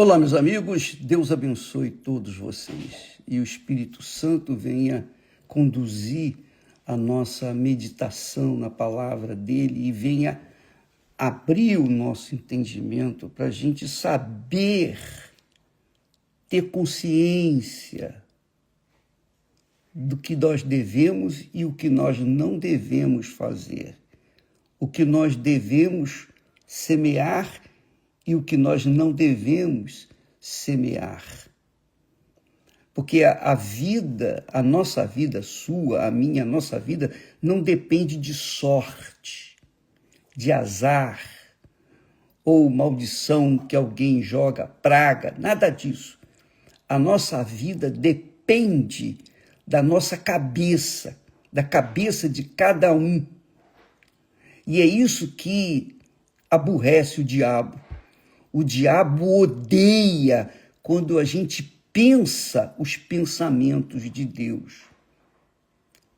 Olá, meus amigos, Deus abençoe todos vocês e o Espírito Santo venha conduzir a nossa meditação na palavra dele e venha abrir o nosso entendimento para a gente saber, ter consciência do que nós devemos e o que nós não devemos fazer, o que nós devemos semear e o que nós não devemos semear. Porque a vida, a nossa vida, sua, a minha, a nossa vida, não depende de sorte, de azar, ou maldição que alguém joga, praga, nada disso. A nossa vida depende da nossa cabeça, da cabeça de cada um. E é isso que aborrece o diabo. O diabo odeia quando a gente pensa os pensamentos de Deus.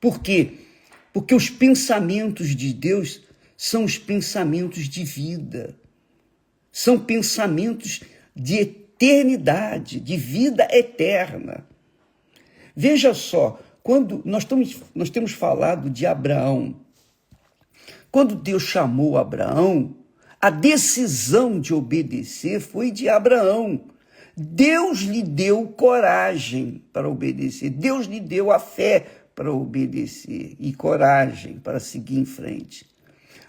Por quê? Porque os pensamentos de Deus são os pensamentos de vida. São pensamentos de eternidade, de vida eterna. Veja só, quando nós temos falado de Abraão, quando Deus chamou Abraão, a decisão de obedecer foi de Abraão. Deus lhe deu coragem para obedecer. Deus lhe deu a fé para obedecer e coragem para seguir em frente.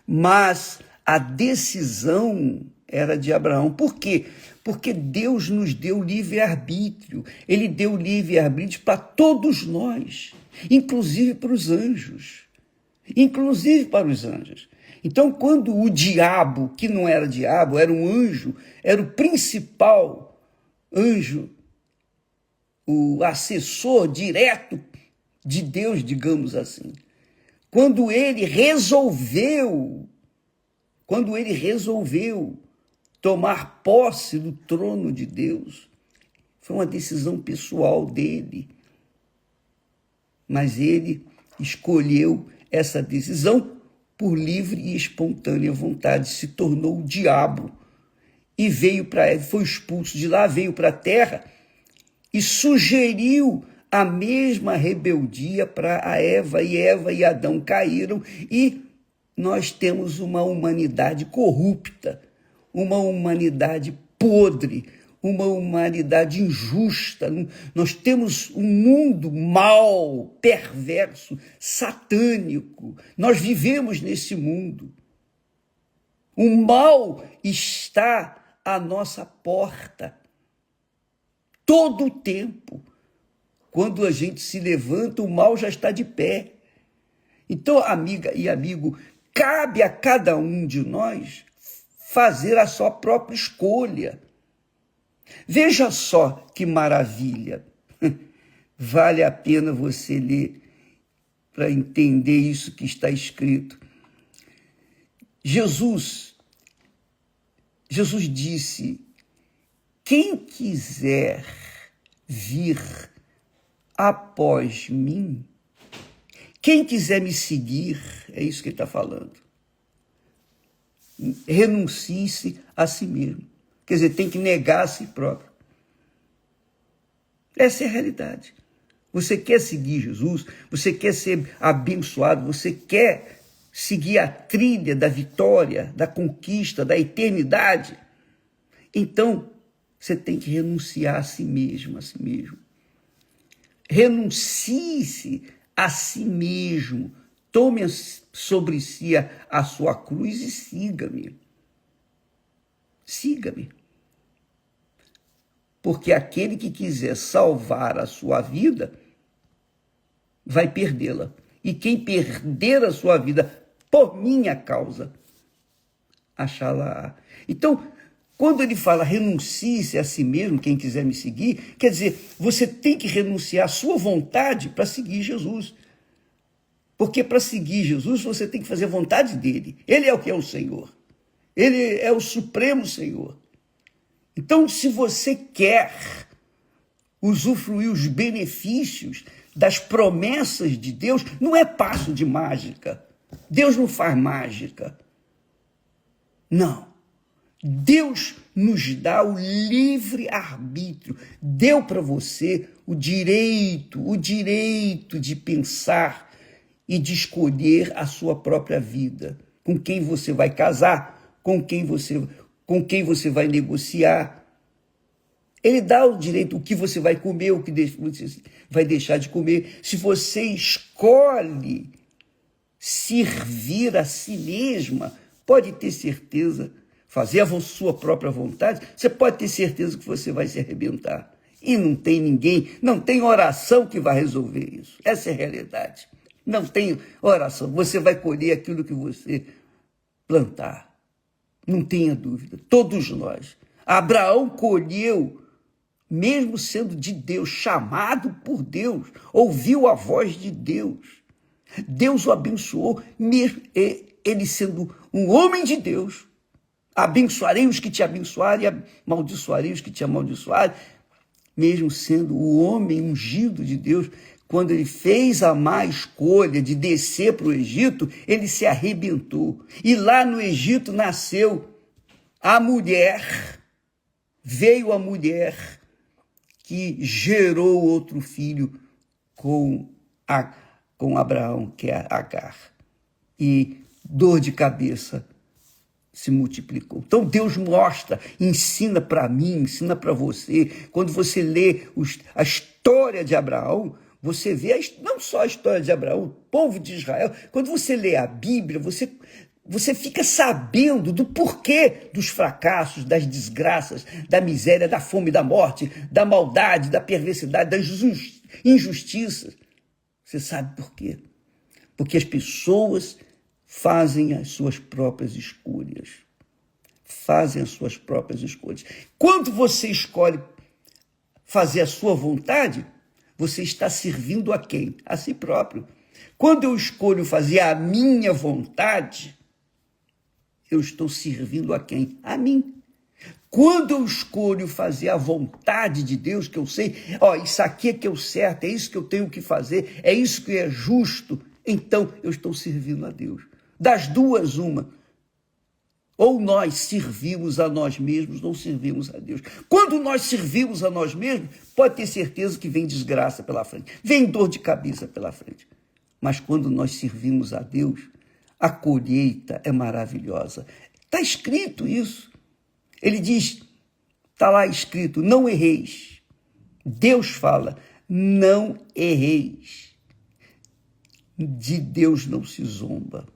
Mas a decisão era de Abraão. Por quê? Porque Deus nos deu livre-arbítrio. Ele deu livre-arbítrio para todos nós, inclusive para os anjos. Inclusive para os anjos. Então, quando o diabo, que não era diabo, era um anjo, era o principal anjo, o assessor direto de Deus, digamos assim, quando ele resolveu tomar posse do trono de Deus, foi uma decisão pessoal dele, mas ele escolheu essa decisão por livre e espontânea vontade, se tornou o diabo e foi expulso de lá, veio para a terra e sugeriu a mesma rebeldia para a Eva, e Eva e Adão caíram e nós temos uma humanidade corrupta, uma humanidade podre, uma humanidade injusta. Nós temos um mundo mau, perverso, satânico. Nós vivemos nesse mundo. O mal está à nossa porta. Todo o tempo. Quando a gente se levanta, o mal já está de pé. Então, amiga e amigo, cabe a cada um de nós fazer a sua própria escolha. Veja só que maravilha. Vale a pena você ler para entender isso que está escrito. Jesus disse: quem quiser vir após mim, quem quiser me seguir, é isso que ele está falando, renuncie-se a si mesmo. Quer dizer, tem que negar a si próprio. Essa é a realidade. Você quer seguir Jesus, você quer ser abençoado, você quer seguir a trilha da vitória, da conquista, da eternidade. Então, você tem que renunciar a si mesmo, a si mesmo. Renuncie-se a si mesmo. Tome sobre si a sua cruz e siga-me. Siga-me. Porque aquele que quiser salvar a sua vida, vai perdê-la. E quem perder a sua vida por minha causa, achá-la. Então, quando ele fala renuncie-se a si mesmo, quem quiser me seguir, quer dizer, você tem que renunciar à sua vontade para seguir Jesus. Porque para seguir Jesus, você tem que fazer a vontade dele. Ele é o que é o Senhor. Ele é o supremo Senhor. Então, se você quer usufruir os benefícios das promessas de Deus, não é passo de mágica. Deus não faz mágica. Não. Deus nos dá o livre arbítrio, deu para você o direito de pensar e de escolher a sua própria vida, com quem você vai casar, com quem você vai negociar. Ele dá o direito, o que você vai comer, o que você vai deixar de comer. Se você escolhe servir a si mesma, pode ter certeza, fazer a sua própria vontade, você pode ter certeza que você vai se arrebentar. E não tem ninguém, não tem oração que vai resolver isso. Essa é a realidade. Não tem oração. Você vai colher aquilo que você plantar. Não tenha dúvida. Todos nós. Abraão colheu, mesmo sendo de Deus, chamado por Deus, ouviu a voz de Deus. Deus o abençoou, mesmo ele sendo um homem de Deus. Abençoarei os que te abençoarem, e amaldiçoarei os que te amaldiçoarem. Mesmo sendo o homem ungido de Deus, quando ele fez a má escolha de descer para o Egito, ele se arrebentou. E lá no Egito nasceu a mulher, veio a mulher que gerou outro filho com Abraão, que é Agar. E dor de cabeça se multiplicou. Então Deus mostra, ensina para mim, ensina para você. Quando você lê a história de Abraão, você vê não só a história de Abraão, o povo de Israel. Quando você lê a Bíblia, você fica sabendo do porquê dos fracassos, das desgraças, da miséria, da fome, da morte, da maldade, da perversidade, das injustiças. Você sabe por quê? Porque as pessoas fazem as suas próprias escolhas. Fazem as suas próprias escolhas. Quando você escolhe fazer a sua vontade, você está servindo a quem? A si próprio. Quando eu escolho fazer a minha vontade, eu estou servindo a quem? A mim. Quando eu escolho fazer a vontade de Deus, que eu sei, isso aqui é que é o certo, é isso que eu tenho que fazer, é isso que é justo, então eu estou servindo a Deus. Das duas, uma. Ou nós servimos a nós mesmos, ou servimos a Deus. Quando nós servimos a nós mesmos, pode ter certeza que vem desgraça pela frente, vem dor de cabeça pela frente. Mas quando nós servimos a Deus, a colheita é maravilhosa. Está escrito isso. Ele diz, está lá escrito, não erreis. Deus fala, não erreis. De Deus não se zomba.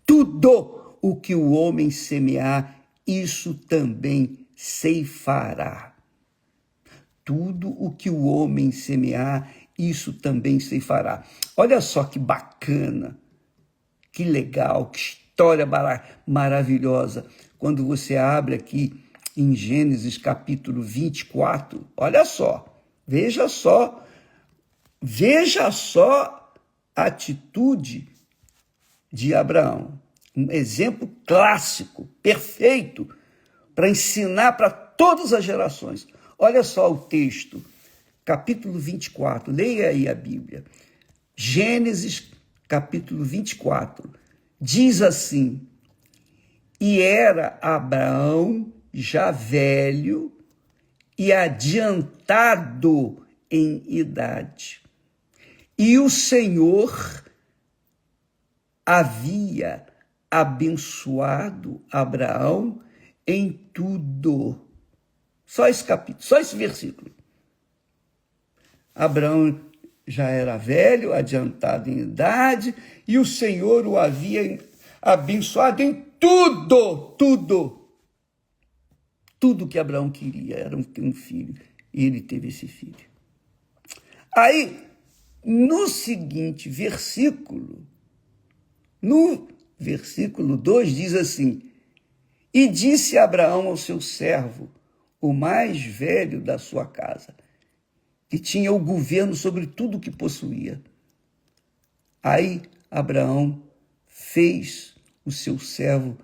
Tudo o que o homem semear, isso também ceifará. Tudo o que o homem semear, isso também ceifará. Olha só que bacana, que legal, que história maravilhosa. Quando você abre aqui em Gênesis capítulo 24, olha só, veja só a atitude de Abraão. Um exemplo clássico, perfeito, para ensinar para todas as gerações. Olha só o texto, capítulo 24, leia aí a Bíblia. Gênesis, capítulo 24, diz assim, e era Abraão já velho e adiantado em idade, e o Senhor havia abençoado Abraão em tudo. Só esse capítulo, só esse versículo. Abraão já era velho, adiantado em idade, e o Senhor o havia abençoado em tudo. Tudo que Abraão queria era um filho, e ele teve esse filho. Aí, no seguinte versículo, no versículo 2 diz assim, e disse Abraão ao seu servo, o mais velho da sua casa, que tinha o governo sobre tudo que possuía. Aí Abraão fez o seu servo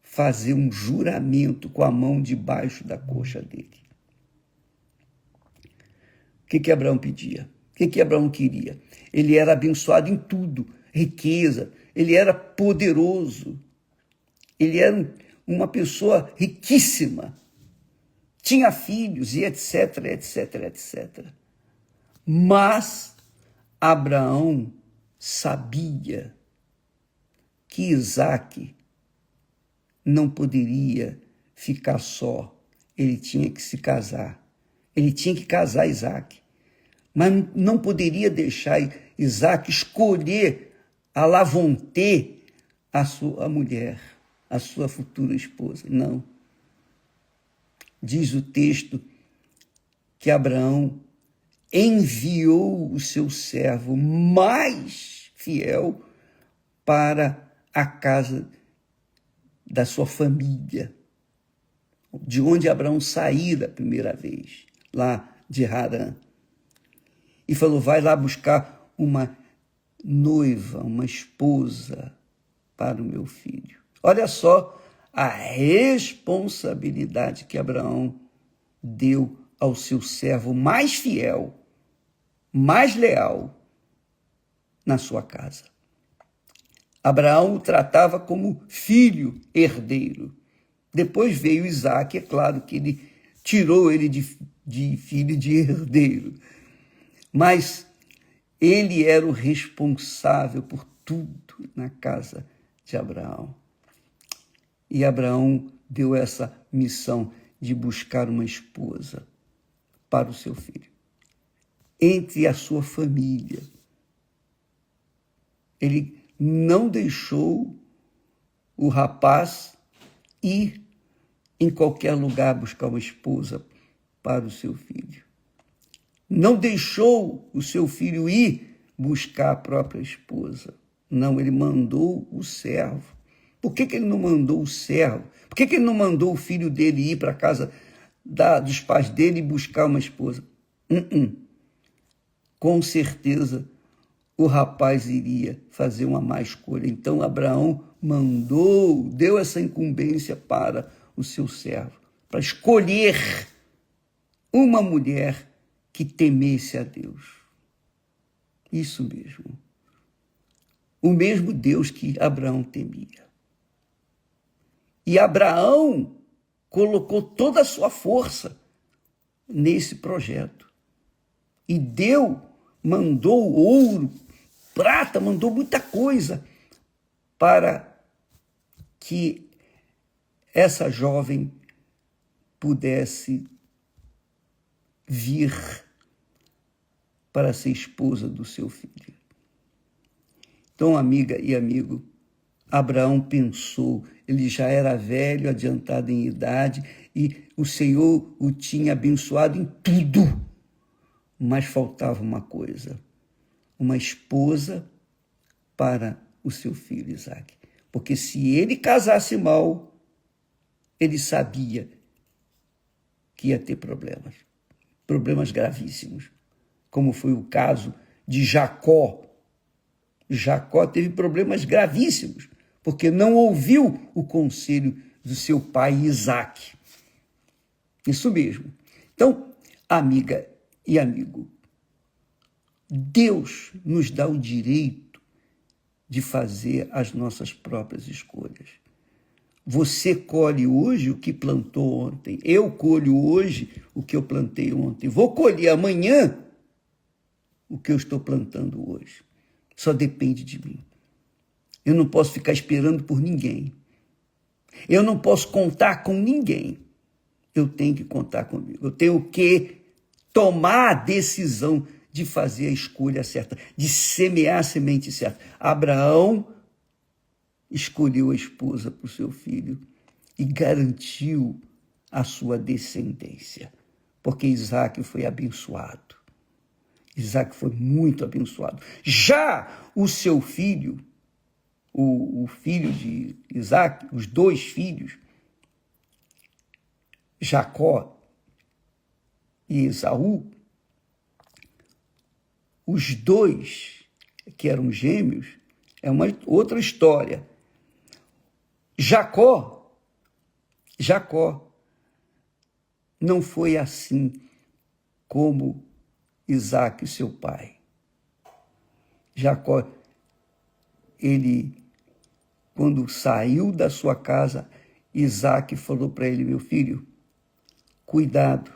fazer um juramento com a mão debaixo da coxa dele. O que Abraão pedia? O que Abraão queria? Ele era abençoado em tudo, riqueza, ele era poderoso, ele era uma pessoa riquíssima, tinha filhos e etc, etc, etc. Mas Abraão sabia que Isaque não poderia ficar só, ele tinha que se casar. Ele tinha que casar Isaque, mas não poderia deixar Isaque escolher à la vontade a sua mulher, a sua futura esposa. Não. Diz o texto que Abraão enviou o seu servo mais fiel para a casa da sua família, de onde Abraão saíra a primeira vez, lá de Harã. E falou, vai lá buscar uma noiva, uma esposa para o meu filho. Olha só a responsabilidade que Abraão deu ao seu servo mais fiel, mais leal na sua casa. Abraão o tratava como filho herdeiro. Depois veio Isaque, é claro que ele tirou ele de filho de herdeiro. Mas ele era o responsável por tudo na casa de Abraão. E Abraão deu essa missão de buscar uma esposa para o seu filho. Entre a sua família. Ele não deixou o rapaz ir em qualquer lugar buscar uma esposa para o seu filho. Não deixou o seu filho ir buscar a própria esposa. Não, ele mandou o servo. Por que ele não mandou o servo? Por que ele não mandou o filho dele ir para a casa dos pais dele e buscar uma esposa? Com certeza o rapaz iria fazer uma má escolha. Então Abraão deu essa incumbência para o seu servo, para escolher uma mulher que temesse a Deus. Isso mesmo. O mesmo Deus que Abraão temia. E Abraão colocou toda a sua força nesse projeto. E mandou ouro, prata, mandou muita coisa para que essa jovem pudesse vir para ser esposa do seu filho. Então, amiga e amigo, Abraão pensou, ele já era velho, adiantado em idade, e o Senhor o tinha abençoado em tudo. Mas faltava uma coisa, uma esposa para o seu filho Isaque. Porque se ele casasse mal, ele sabia que ia ter problemas gravíssimos, como foi o caso de Jacó. Jacó teve problemas gravíssimos, porque não ouviu o conselho do seu pai Isaque. Isso mesmo. Então, amiga e amigo, Deus nos dá o direito de fazer as nossas próprias escolhas. Você colhe hoje o que plantou ontem. Eu colho hoje o que eu plantei ontem. Vou colher amanhã o que eu estou plantando hoje. Só depende de mim. Eu não posso ficar esperando por ninguém. Eu não posso contar com ninguém. Eu tenho que contar comigo. Eu tenho que tomar a decisão de fazer a escolha certa, de semear a semente certa. Abraão escolheu a esposa para o seu filho e garantiu a sua descendência, porque Isaque foi abençoado. Isaque foi muito abençoado. Já o seu filho, o filho de Isaque, os dois filhos, Jacó e Esaú, os dois que eram gêmeos, é uma outra história. Jacó não foi assim como Isaque, seu pai. Jacó, ele, quando saiu da sua casa Isaac falou para ele: meu filho, cuidado,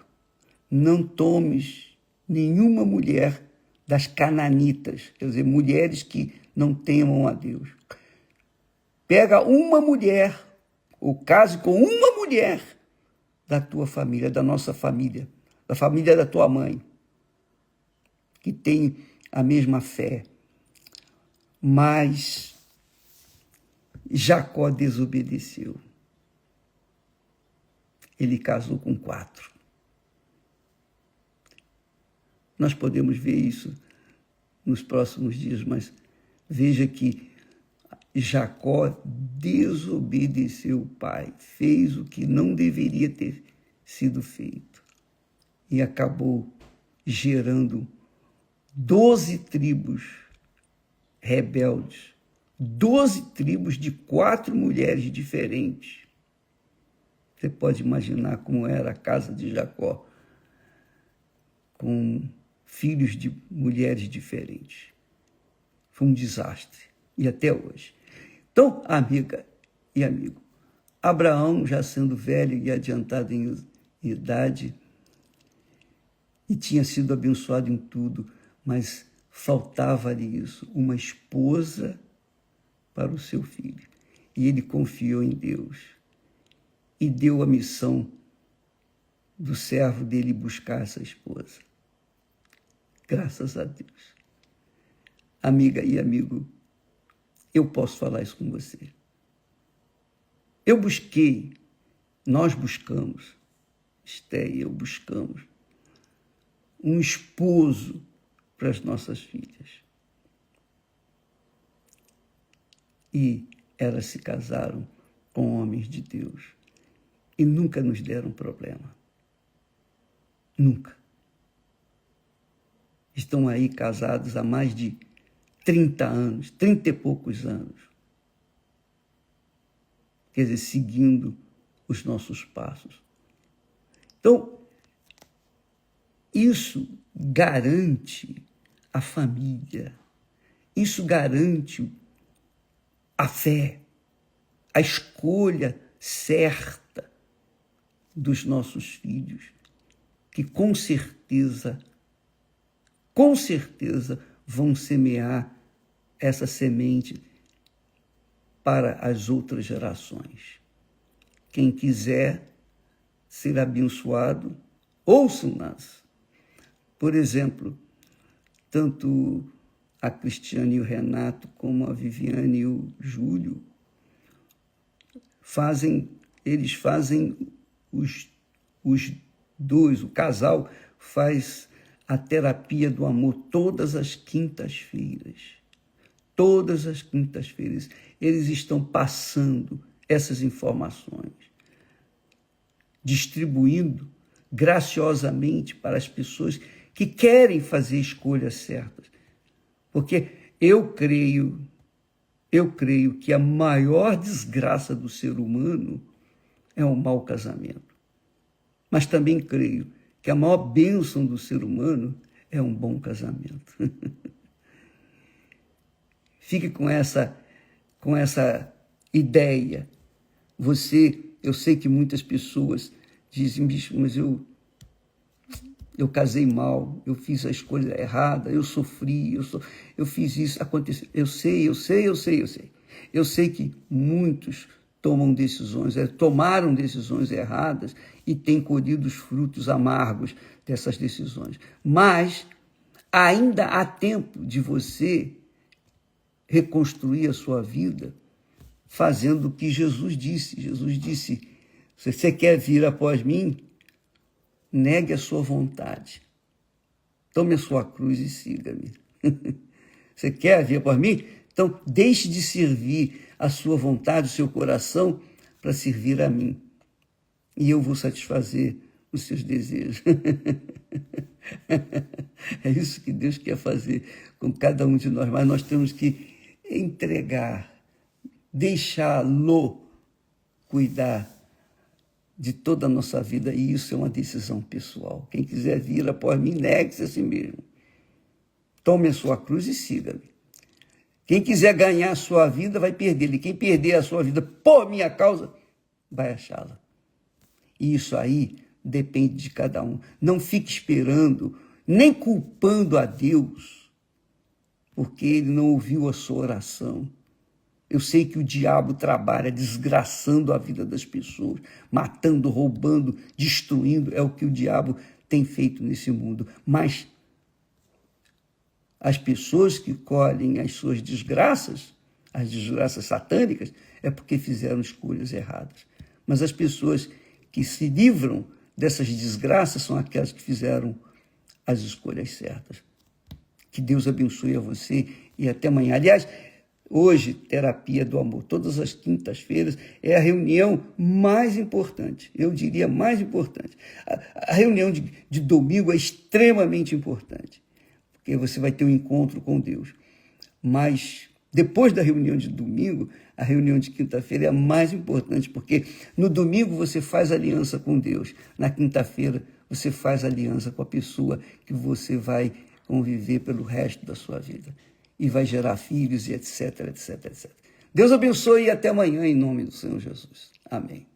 não tomes nenhuma mulher das cananitas, quer dizer, mulheres que não temam a Deus. Pega uma mulher, ou case com uma mulher da tua família, da nossa família, da família da tua mãe, que tem a mesma fé. Mas Jacó desobedeceu. Ele casou com 4. Nós podemos ver isso nos próximos dias, mas veja que Jacó desobedeceu o pai, fez o que não deveria ter sido feito e acabou gerando 12 tribos rebeldes, 12 tribos de 4 mulheres diferentes. Você pode imaginar como era a casa de Jacó, com filhos de mulheres diferentes. Foi um desastre, e até hoje. Então, amiga e amigo, Abraão, já sendo velho e adiantado em idade, e tinha sido abençoado em tudo, mas faltava-lhe isso, uma esposa para o seu filho. E ele confiou em Deus e deu a missão do servo dele buscar essa esposa. Graças a Deus. Amiga e amigo, eu posso falar isso com você. Eu busquei, nós buscamos, Esté e eu buscamos um esposo para as nossas filhas. E elas se casaram com homens de Deus e nunca nos deram problema. Nunca. Estão aí casados há mais de 30 anos, 30 e poucos anos. Quer dizer, seguindo os nossos passos. Então, isso garante a família, isso garante a fé, a escolha certa dos nossos filhos, que com certeza vão semear essa semente para as outras gerações. Quem quiser ser abençoado, ouçam-nas. Por exemplo, tanto a Cristiane e o Renato, como a Viviane e o Júlio, eles fazem os dois, o casal faz a terapia do amor todas as quintas-feiras. Todas as quintas-feiras eles estão passando essas informações, distribuindo graciosamente para as pessoas que querem fazer escolhas certas. Porque eu creio que a maior desgraça do ser humano é um mau casamento. Mas também creio que a maior bênção do ser humano é um bom casamento. Fique com essa ideia. Eu sei que muitas pessoas dizem, bicho, mas eu casei mal, eu fiz a escolha errada, eu sofri, eu fiz isso, aconteceu. Eu sei. Eu sei que muitos tomaram decisões erradas e têm colhido os frutos amargos dessas decisões. Mas ainda há tempo de você reconstruir a sua vida fazendo o que Jesus disse. Jesus disse, se você quer vir após mim, negue a sua vontade. Tome a sua cruz e siga-me. Você quer vir após mim? Então, deixe de servir a sua vontade, o seu coração, para servir a mim. E eu vou satisfazer os seus desejos. É isso que Deus quer fazer com cada um de nós. Mas nós temos que entregar, deixá-lo cuidar de toda a nossa vida, e isso é uma decisão pessoal. Quem quiser vir após mim, negue-se a si mesmo. Tome a sua cruz e siga-me. Quem quiser ganhar a sua vida, vai perder. E quem perder a sua vida por minha causa, vai achá-la. E isso aí depende de cada um. Não fique esperando, nem culpando a Deus, porque Ele não ouviu a sua oração. Eu sei que o diabo trabalha desgraçando a vida das pessoas, matando, roubando, destruindo. É o que o diabo tem feito nesse mundo. Mas as pessoas que colhem as suas desgraças, as desgraças satânicas, é porque fizeram escolhas erradas. Mas as pessoas que se livram dessas desgraças são aquelas que fizeram as escolhas certas. Que Deus abençoe a você e até amanhã. Aliás, hoje, terapia do amor, todas as quintas-feiras, é a reunião mais importante, eu diria mais importante. A reunião de domingo é extremamente importante, porque você vai ter um encontro com Deus. Mas depois da reunião de domingo, a reunião de quinta-feira é a mais importante, porque no domingo você faz aliança com Deus, na quinta-feira você faz aliança com a pessoa que você vai conviver pelo resto da sua vida. E vai gerar filhos e etc, etc, etc. Deus abençoe e até amanhã, em nome do Senhor Jesus. Amém.